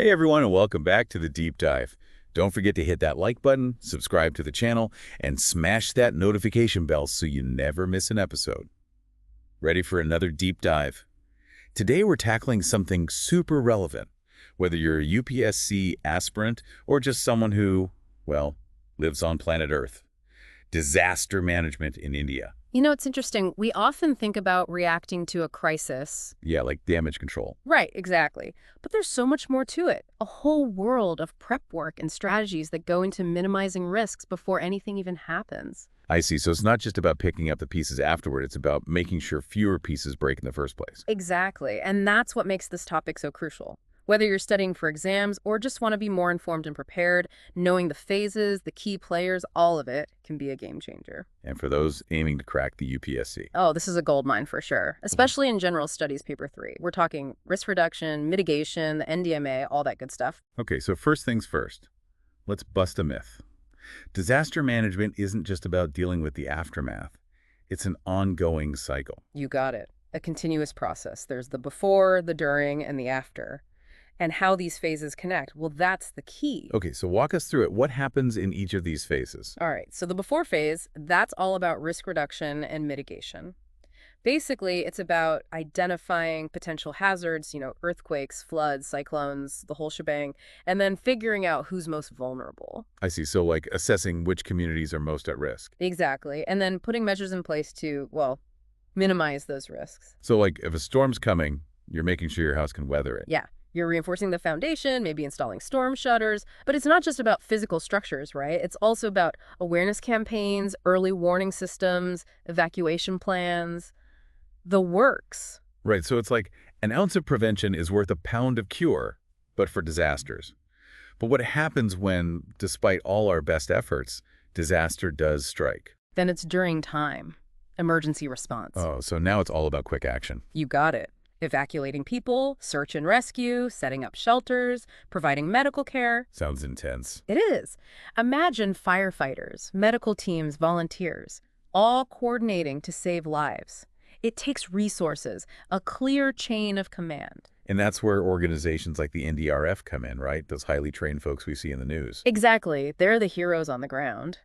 Hey everyone, and welcome back to the Deep Dive. Don't forget to hit that like button, subscribe to the channel, and smash that notification bell so you never miss an episode. Ready for another deep dive? Today we're tackling something super relevant, whether you're a UPSC aspirant or just someone who, well, lives on planet Earth. Disaster management in India. You know, it's interesting. We often think about reacting to a crisis. Yeah, like damage control. Right, exactly. But there's so much more to it. A whole world of prep work and strategies that go into minimizing risks before anything even happens. I see. So it's not just about picking up the pieces afterward. It's about making sure fewer pieces break in the first place. Exactly. And that's what makes this topic so crucial. Whether you're studying for exams or just want to be more informed and prepared, knowing the phases, the key players, all of it can be a game changer. And for those aiming to crack the UPSC. Oh, this is a goldmine for sure, especially in General Studies Paper 3. We're talking risk reduction, mitigation, the NDMA, all that good stuff. Okay, so first things first. Let's bust a myth. Disaster management isn't just about dealing with the aftermath. It's an ongoing cycle. You got it. A continuous process. There's the before, the during, and the after. And how these phases connect, well, that's the key. Okay, so walk us through it. What happens in each of these phases? All right, so the before phase, that's all about risk reduction and mitigation. Basically, it's about identifying potential hazards, earthquakes, floods, cyclones, the whole shebang, and then figuring out who's most vulnerable. I see. So like assessing which communities are most at risk. Exactly. And then putting measures in place to, well, minimize those risks. So like if a storm's coming, you're making sure your house can weather it. Yeah. You're reinforcing the foundation, maybe installing storm shutters, but it's not just about physical structures, right? It's also about awareness campaigns, early warning systems, evacuation plans, the works. Right, so it's like an ounce of prevention is worth a pound of cure, but for disasters. But what happens when, despite all our best efforts, disaster does strike? Then it's during time, emergency response. Oh, so now it's all about quick action. You got it. Evacuating people, search and rescue, setting up shelters, providing medical care. Sounds intense. It is. Imagine firefighters, medical teams, volunteers, all coordinating to save lives. It takes resources, a clear chain of command. And that's where organizations like the NDRF come in, right? Those highly trained folks we see in the news. Exactly. They're the heroes on the ground.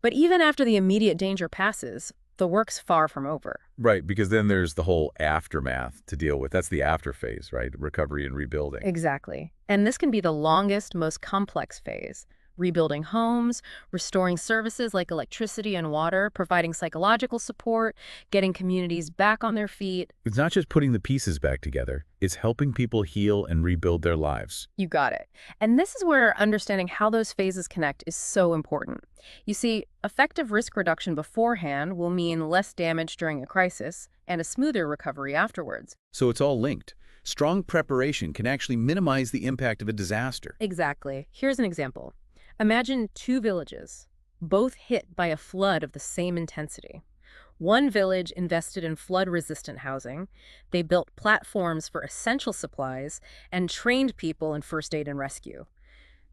But even after the immediate danger passes, the work's far from over. Right, because then there's the whole aftermath to deal with. That's the after phase, right? Recovery and rebuilding. Exactly. And this can be the longest, most complex phase. Rebuilding homes, restoring services like electricity and water, providing psychological support, getting communities back on their feet. It's not just putting the pieces back together. It's helping people heal and rebuild their lives. You got it. And this is where understanding how those phases connect is so important. You see, effective risk reduction beforehand will mean less damage during a crisis and a smoother recovery afterwards. So it's all linked. Strong preparation can actually minimize the impact of a disaster. Exactly. Here's an example. Imagine two villages, both hit by a flood of the same intensity. One village invested in flood-resistant housing. They built platforms for essential supplies and trained people in first aid and rescue.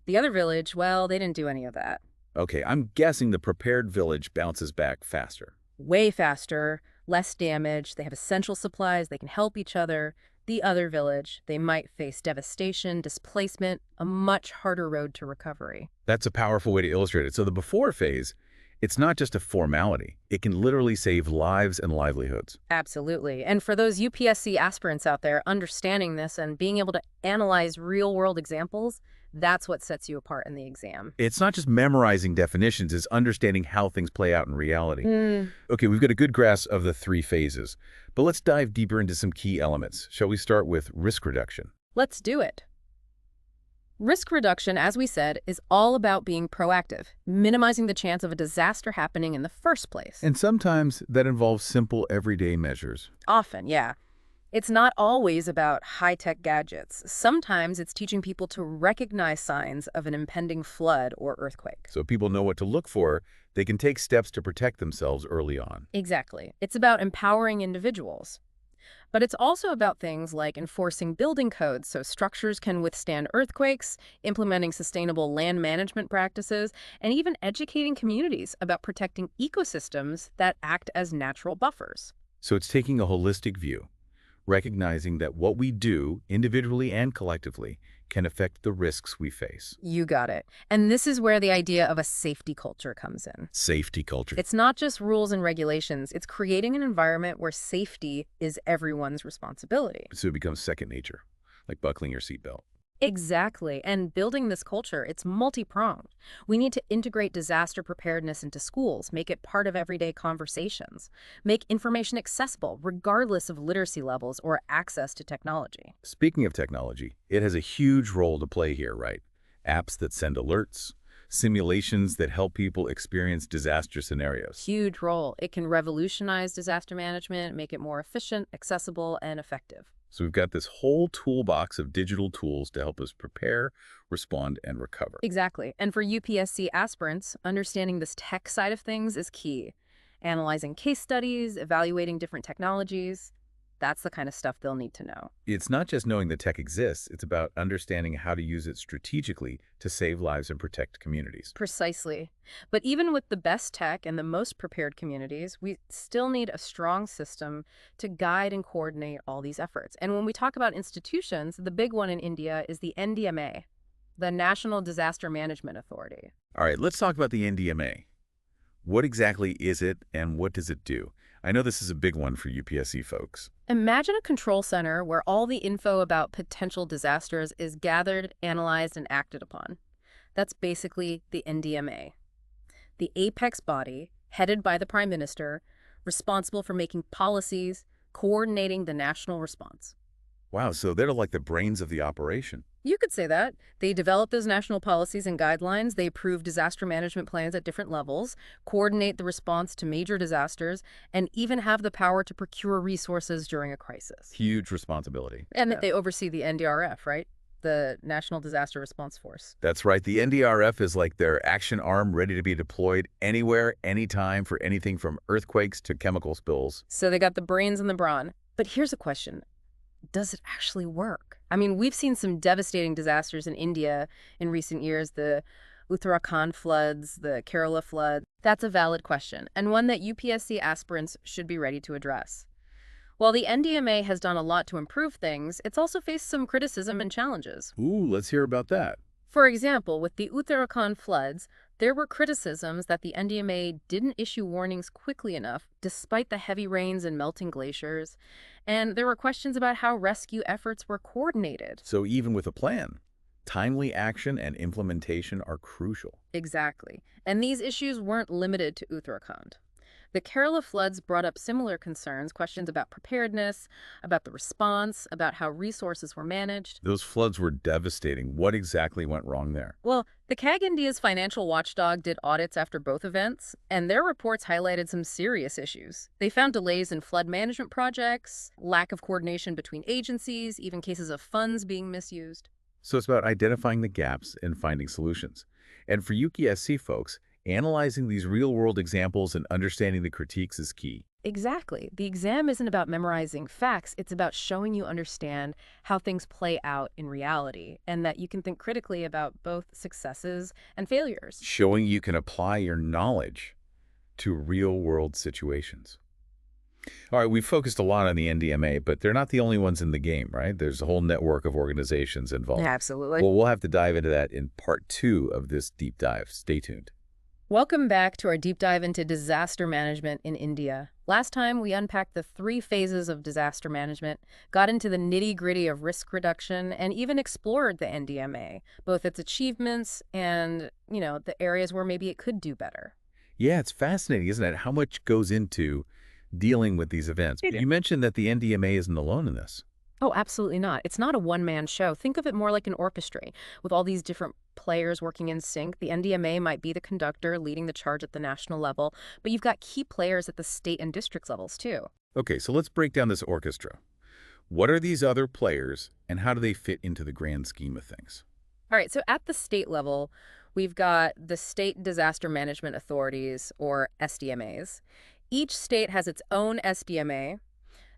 The other village, well, they didn't do any of that. Okay, I'm guessing the prepared village bounces back faster. Way faster, less damage, they have essential supplies, they can help each other. The other village, they might face devastation, displacement, a much harder road to recovery. That's a powerful way to illustrate it. So the before phase, it's not just a formality. It can literally save lives and livelihoods. Absolutely. And for those UPSC aspirants out there, understanding this and being able to analyze real-world examples, that's what sets you apart in the exam. It's not just memorizing definitions, it's understanding how things play out in reality. Okay, we've got a good grasp of the three phases, but let's dive deeper into some key elements. Shall we start with risk reduction? Let's do it. Risk reduction, as we said, is all about being proactive, minimizing the chance of a disaster happening in the first place. And sometimes that involves simple everyday measures. Often, yeah. It's not always about high-tech gadgets. Sometimes it's teaching people to recognize signs of an impending flood or earthquake. So people know what to look for, they can take steps to protect themselves early on. Exactly. It's about empowering individuals. But it's also about things like enforcing building codes so structures can withstand earthquakes, implementing sustainable land management practices, and even educating communities about protecting ecosystems that act as natural buffers. So it's taking a holistic view, recognizing that what we do, individually and collectively, can affect the risks we face. You got it. And this is where the idea of a safety culture comes in. Safety culture. It's not just rules and regulations. It's creating an environment where safety is everyone's responsibility. So it becomes second nature, like buckling your seatbelt. Exactly. And building this culture, it's multi-pronged. We need to integrate disaster preparedness into schools, make it part of everyday conversations, make information accessible regardless of literacy levels or access to technology. Speaking of technology, it has a huge role to play here, right? Apps that send alerts, simulations that help people experience disaster scenarios. Huge role. It can revolutionize disaster management, make it more efficient, accessible, and effective. So we've got this whole toolbox of digital tools to help us prepare, respond, and recover. Exactly. And for UPSC aspirants, understanding this tech side of things is key. Analyzing case studies, evaluating different technologies, that's the kind of stuff they'll need to know. It's not just knowing the tech exists, it's about understanding how to use it strategically to save lives and protect communities. Precisely. But even with the best tech and the most prepared communities, we still need a strong system to guide and coordinate all these efforts. And when we talk about institutions, the big one in India is the NDMA, the National Disaster Management Authority. All right, let's talk about the NDMA. What exactly is it and what does it do? I know this is a big one for UPSC folks. Imagine a control center where all the info about potential disasters is gathered, analyzed, and acted upon. That's basically the NDMA, the apex body headed by the Prime Minister, responsible for making policies, coordinating the national response. Wow, so they're like the brains of the operation. You could say that. They develop those national policies and guidelines, they approve disaster management plans at different levels, coordinate the response to major disasters, and even have the power to procure resources during a crisis. Huge responsibility. And they oversee the NDRF, right? The National Disaster Response Force. That's right. The NDRF is like their action arm ready to be deployed anywhere, anytime for anything from earthquakes to chemical spills. So they got the brains and the brawn. But here's a question. Does it actually work? I mean, we've seen some devastating disasters in India in recent years, the Uttarakhand floods, the Kerala flood. That's a valid question, and one that UPSC aspirants should be ready to address. While the NDMA has done a lot to improve things, it's also faced some criticism and challenges. Ooh, let's hear about that. For example, with the Uttarakhand floods, there were criticisms that the NDMA didn't issue warnings quickly enough, despite the heavy rains and melting glaciers, and there were questions about how rescue efforts were coordinated. So even with a plan, timely action and implementation are crucial. Exactly. And these issues weren't limited to Uttarakhand. The Kerala floods brought up similar concerns, questions about preparedness, about the response, about how resources were managed. Those floods were devastating. What exactly went wrong there? Well, the CAG India's financial watchdog did audits after both events, and their reports highlighted some serious issues. They found delays in flood management projects, lack of coordination between agencies, even cases of funds being misused. So it's about identifying the gaps and finding solutions. And for UPSC folks, analyzing these real-world examples and understanding the critiques is key. Exactly. The exam isn't about memorizing facts. It's about showing you understand how things play out in reality and that you can think critically about both successes and failures. Showing you can apply your knowledge to real-world situations. All right, we've focused a lot on the NDMA, but they're not the only ones in the game, right? There's a whole network of organizations involved. Yeah, absolutely. Well, we'll have to dive into that in part 2 of this deep dive. Stay tuned. Welcome back to our deep dive into disaster management in India. Last time, we unpacked the 3 phases of disaster management, got into the nitty-gritty of risk reduction, and even explored the NDMA, both its achievements and, the areas where maybe it could do better. Yeah, it's fascinating, isn't it? How much goes into dealing with these events. You mentioned that the NDMA isn't alone in this. Oh, absolutely not. It's not a one-man show. Think of it more like an orchestra, with all these different players working in sync. The NDMA might be the conductor leading the charge at the national level, but you've got key players at the state and district levels, too. Okay, so let's break down this orchestra. What are these other players, and how do they fit into the grand scheme of things? All right, so at the state level, we've got the State Disaster Management Authorities, or SDMAs. Each state has its own SDMA.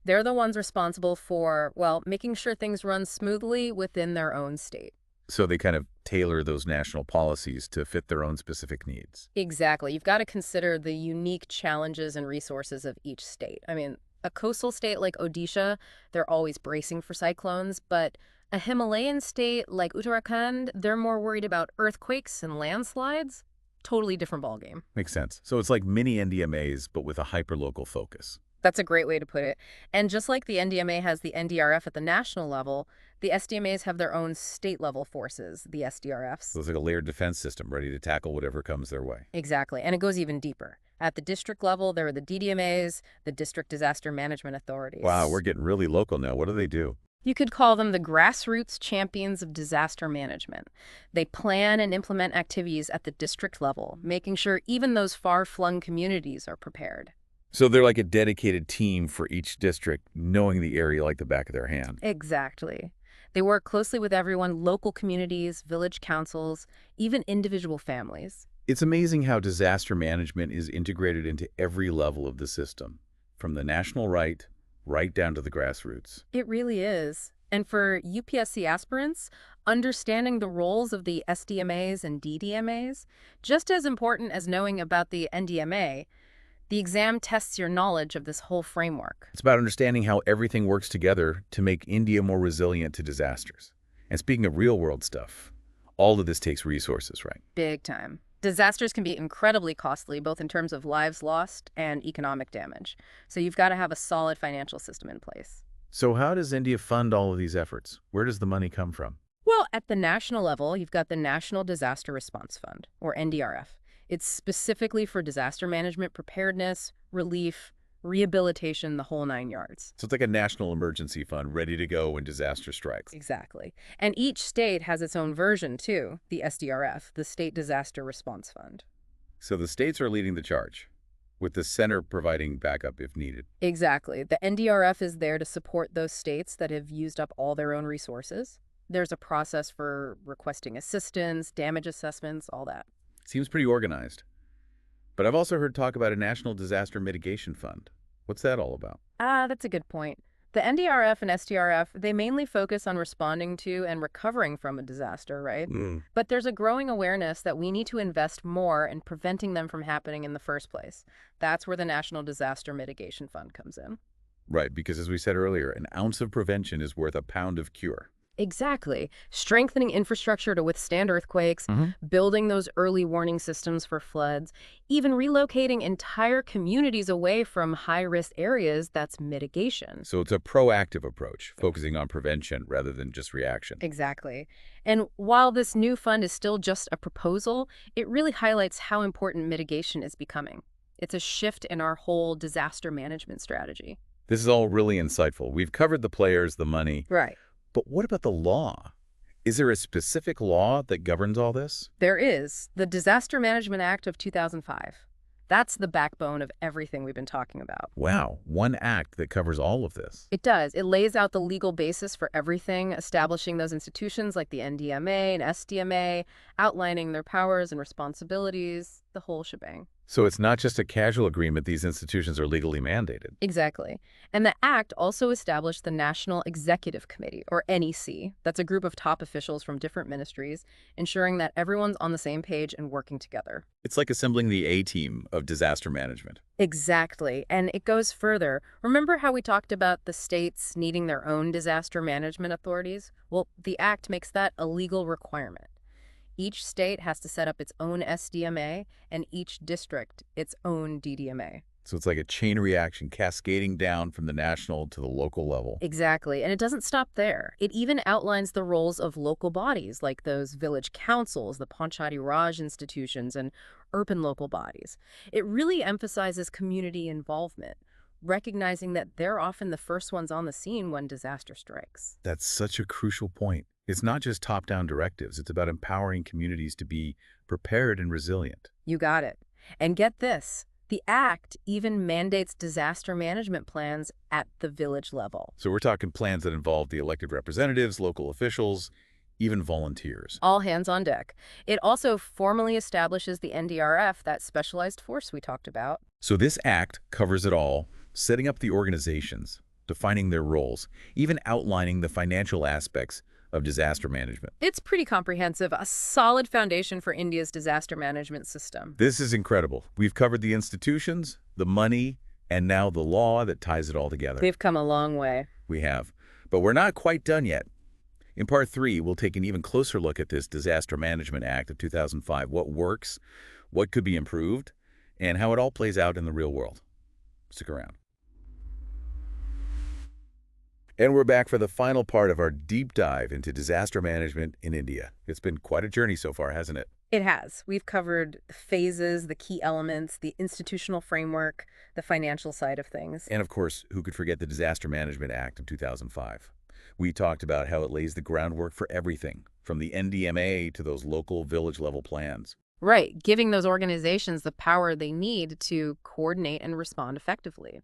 They're the ones responsible for, making sure things run smoothly within their own state. So they kind of tailor those national policies to fit their own specific needs. Exactly. You've got to consider the unique challenges and resources of each state. I mean, A coastal state like Odisha, they're always bracing for cyclones, but a Himalayan state like Uttarakhand, they're more worried about earthquakes and landslides. Totally different ballgame. Makes sense. So it's like mini NDMAs, but with a hyperlocal focus. That's a great way to put it. And just like the NDMA has the NDRF at the national level, the SDMAs have their own state-level forces, the SDRFs. So it's like a layered defense system ready to tackle whatever comes their way. Exactly. And it goes even deeper. At the district level, there are the DDMAs, the District Disaster Management Authorities. Wow, we're getting really local now. What do they do? You could call them the grassroots champions of disaster management. They plan and implement activities at the district level, making sure even those far-flung communities are prepared. So they're like a dedicated team for each district, knowing the area like the back of their hand. Exactly. They work closely with everyone, local communities, village councils, even individual families. It's amazing how disaster management is integrated into every level of the system, from the national right down to the grassroots. It really is. And for UPSC aspirants, understanding the roles of the SDMAs and DDMAs, just as important as knowing about the NDMA, the exam tests your knowledge of this whole framework. It's about understanding how everything works together to make India more resilient to disasters. And speaking of real-world stuff, all of this takes resources, right? Big time. Disasters can be incredibly costly, both in terms of lives lost and economic damage. So you've got to have a solid financial system in place. So how does India fund all of these efforts? Where does the money come from? Well, at the national level, you've got the National Disaster Response Fund, or NDRF. It's specifically for disaster management, preparedness, relief, rehabilitation, the whole 9 yards. So it's like a national emergency fund ready to go when disaster strikes. Exactly. And each state has its own version, too, the SDRF, the State Disaster Response Fund. So the states are leading the charge, with the center providing backup if needed. Exactly. The NDRF is there to support those states that have used up all their own resources. There's a process for requesting assistance, damage assessments, all that. Seems pretty organized. But I've also heard talk about a National Disaster Mitigation Fund. What's that all about? That's a good point. The NDRF and SDRF, they mainly focus on responding to and recovering from a disaster, right? But there's a growing awareness that we need to invest more in preventing them from happening in the first place. That's where the National Disaster Mitigation Fund comes in. Right, because as we said earlier, an ounce of prevention is worth a pound of cure. Exactly. Strengthening infrastructure to withstand earthquakes, building those early warning systems for floods, even relocating entire communities away from high-risk areas, that's mitigation. So it's a proactive approach, focusing on prevention rather than just reaction. Exactly. And while this new fund is still just a proposal, it really highlights how important mitigation is becoming. It's a shift in our whole disaster management strategy. This is all really insightful. We've covered the players, the money. Right. But what about the law? Is there a specific law that governs all this? There is. The Disaster Management Act of 2005. That's the backbone of everything we've been talking about. Wow, one act that covers all of this. It does. It lays out the legal basis for everything, establishing those institutions like the NDMA and SDMA, outlining their powers and responsibilities, the whole shebang. So it's not just a casual agreement, these institutions are legally mandated. Exactly. And the Act also established the National Executive Committee, or NEC. That's a group of top officials from different ministries, ensuring that everyone's on the same page and working together. It's like assembling the A-team of disaster management. Exactly. And it goes further. Remember how we talked about the states needing their own disaster management authorities? Well, the Act makes that a legal requirement. Each state has to set up its own SDMA and each district its own DDMA. So it's like a chain reaction cascading down from the national to the local level. Exactly. And it doesn't stop there. It even outlines the roles of local bodies like those village councils, the Panchayati Raj institutions, and urban local bodies. It really emphasizes community involvement, recognizing that they're often the first ones on the scene when disaster strikes. That's such a crucial point. It's not just top-down directives. It's about empowering communities to be prepared and resilient. You got it. And get this. The Act even mandates disaster management plans at the village level. So we're talking plans that involve the elected representatives, local officials, even volunteers. All hands on deck. It also formally establishes the NDRF, that specialized force we talked about. So this act covers it all, setting up the organizations, defining their roles, even outlining the financial aspects of disaster management. It's pretty comprehensive, a solid foundation for India's disaster management system. This is incredible. We've covered the institutions, the money, And now the law that ties it all together. They've come a long way. We have. But we're not quite done yet. In Part 3, we'll take an even closer look at this Disaster Management Act of 2005, what works, what could be improved, and how it all plays out in the real world. Stick around. And we're back for the final part of our deep dive into disaster management in India. It's been quite a journey so far, hasn't it? It has. We've covered the phases, the key elements, the institutional framework, the financial side of things. And of course, who could forget the Disaster Management Act of 2005? We talked about how it lays the groundwork for everything, from the NDMA to those local village-level plans. Right, giving those organizations the power they need to coordinate and respond effectively.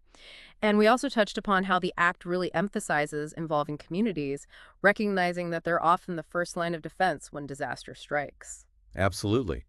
And we also touched upon how the Act really emphasizes involving communities, recognizing that they're often the first line of defense when disaster strikes. Absolutely.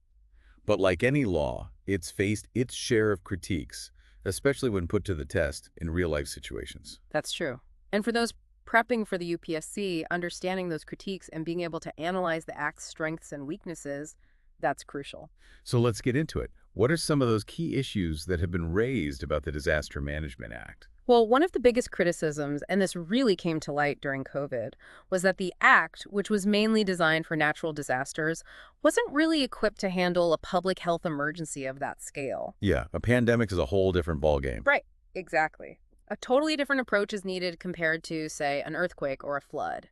But like any law, it's faced its share of critiques, especially when put to the test in real-life situations. That's true. And for those prepping for the UPSC, understanding those critiques and being able to analyze the Act's strengths and weaknesses, that's crucial. So let's get into it. What are some of those key issues that have been raised about the Disaster Management Act? Well, one of the biggest criticisms, and this really came to light during COVID, was that the Act, which was mainly designed for natural disasters, wasn't really equipped to handle a public health emergency of that scale. Yeah, a pandemic is a whole different ballgame. Right, exactly. A totally different approach is needed compared to, say, an earthquake or a flood.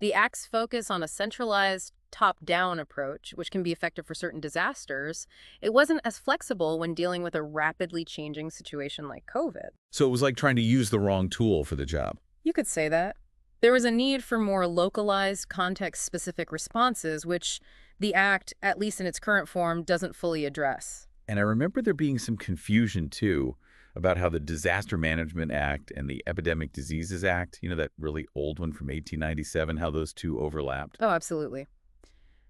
The Act's focus on a centralized, top-down approach, which can be effective for certain disasters, it wasn't as flexible when dealing with a rapidly changing situation like COVID. So it was like trying to use the wrong tool for the job. You could say that. There was a need for more localized, context-specific responses, which the Act, at least in its current form, doesn't fully address. And I remember there being some confusion, too, about how the Disaster Management Act and the Epidemic Diseases Act, that really old one from 1897, how those two overlapped. Oh, absolutely.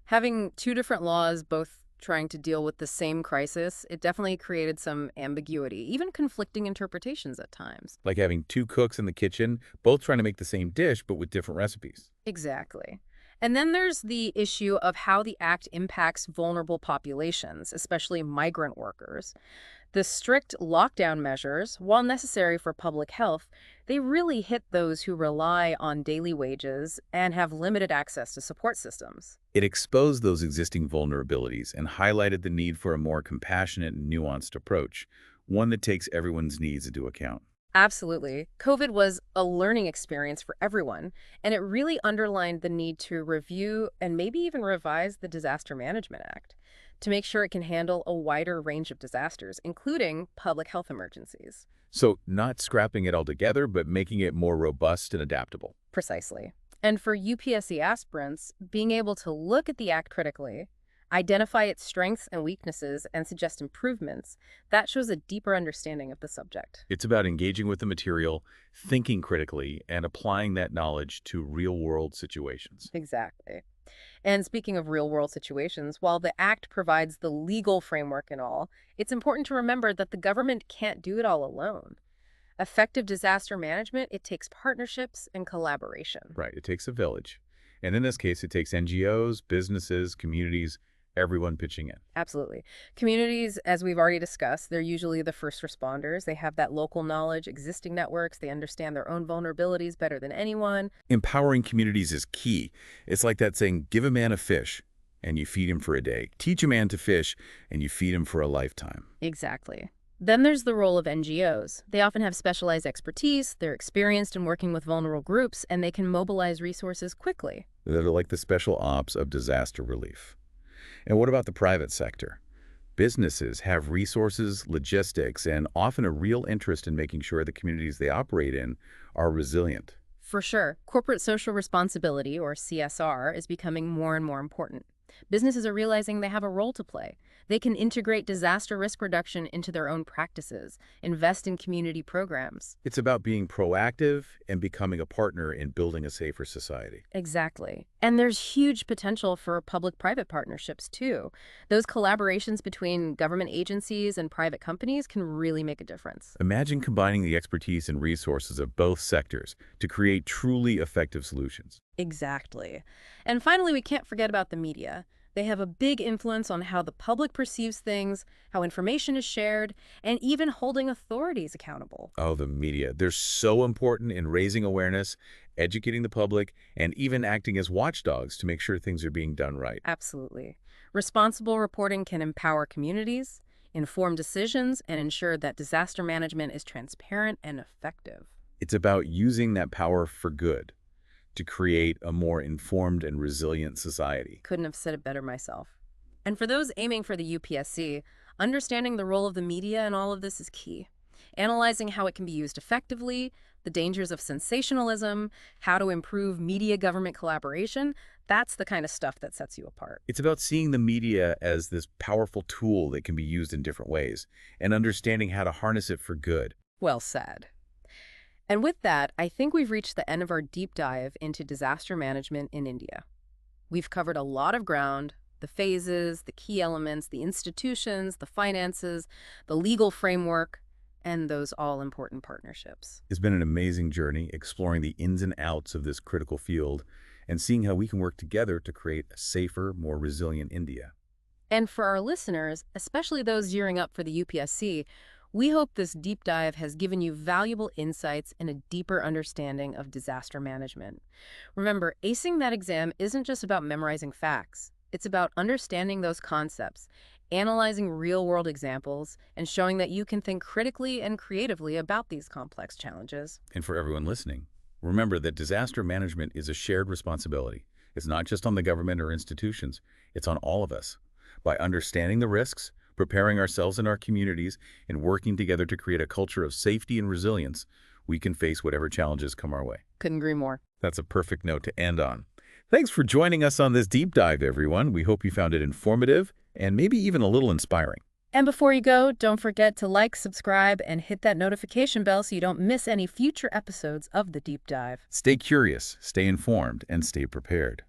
Having two different laws both trying to deal with the same crisis, it definitely created some ambiguity, even conflicting interpretations at times. Like having two cooks in the kitchen, both trying to make the same dish, but with different recipes. Exactly. And then there's the issue of how the Act impacts vulnerable populations, especially migrant workers. The strict lockdown measures, while necessary for public health, they really hit those who rely on daily wages and have limited access to support systems. It exposed those existing vulnerabilities and highlighted the need for a more compassionate and nuanced approach, one that takes everyone's needs into account. Absolutely. COVID was a learning experience for everyone, and it really underlined the need to review and maybe even revise the Disaster Management Act to make sure it can handle a wider range of disasters, including public health emergencies. So not scrapping it all together, but making it more robust and adaptable. Precisely. And for UPSC aspirants, being able to look at the Act critically, identify its strengths and weaknesses, and suggest improvements, that shows a deeper understanding of the subject. It's about engaging with the material, thinking critically, and applying that knowledge to real-world situations. Exactly. And speaking of real-world situations, while the Act provides the legal framework and all, it's important to remember that the government can't do it all alone. Effective disaster management, it takes partnerships and collaboration. Right, it takes a village. And in this case, it takes NGOs, businesses, communities, everyone pitching in. Absolutely. Communities, as we've already discussed, they're usually the first responders. They have that local knowledge, existing networks. They understand their own vulnerabilities better than anyone. Empowering communities is key. It's like that saying, give a man a fish and you feed him for a day. Teach a man to fish and you feed him for a lifetime. Exactly. Then there's the role of NGOs. They often have specialized expertise, they're experienced in working with vulnerable groups, and they can mobilize resources quickly. They're like the special ops of disaster relief. And what about the private sector? Businesses have resources, logistics, and often a real interest in making sure the communities they operate in are resilient. For sure, corporate social responsibility, or CSR, is becoming more and more important. Businesses are realizing they have a role to play. They can integrate disaster risk reduction into their own practices, invest in community programs. It's about being proactive and becoming a partner in building a safer society. Exactly. And there's huge potential for public-private partnerships, too. Those collaborations between government agencies and private companies can really make a difference. Imagine combining the expertise and resources of both sectors to create truly effective solutions. Exactly. And finally, we can't forget about the media. They have a big influence on how the public perceives things, how information is shared, and even holding authorities accountable. Oh, the media. They're so important in raising awareness, educating the public, and even acting as watchdogs to make sure things are being done right. Absolutely. Responsible reporting can empower communities, inform decisions, and ensure that disaster management is transparent and effective. It's about using that power for good to create a more informed and resilient society. Couldn't have said it better myself. And for those aiming for the UPSC, understanding the role of the media in all of this is key. Analyzing how it can be used effectively, the dangers of sensationalism, how to improve media-government collaboration, that's the kind of stuff that sets you apart. It's about seeing the media as this powerful tool that can be used in different ways and understanding how to harness it for good. Well said. And with that, I think we've reached the end of our deep dive into disaster management in India. We've covered a lot of ground, the phases, the key elements, the institutions, the finances, the legal framework, and those all-important partnerships. It's been an amazing journey exploring the ins and outs of this critical field and seeing how we can work together to create a safer, more resilient India. And for our listeners, especially those gearing up for the UPSC, we hope this deep dive has given you valuable insights and a deeper understanding of disaster management. Remember, acing that exam isn't just about memorizing facts. It's about understanding those concepts, analyzing real-world examples, and showing that you can think critically and creatively about these complex challenges. And for everyone listening, remember that disaster management is a shared responsibility. It's not just on the government or institutions, it's on all of us. By understanding the risks, preparing ourselves and our communities, and working together to create a culture of safety and resilience, we can face whatever challenges come our way. Couldn't agree more. That's a perfect note to end on. Thanks for joining us on this deep dive, everyone. We hope you found it informative and maybe even a little inspiring. And before you go, don't forget to like, subscribe, and hit that notification bell so you don't miss any future episodes of The Deep Dive. Stay curious, stay informed, and stay prepared.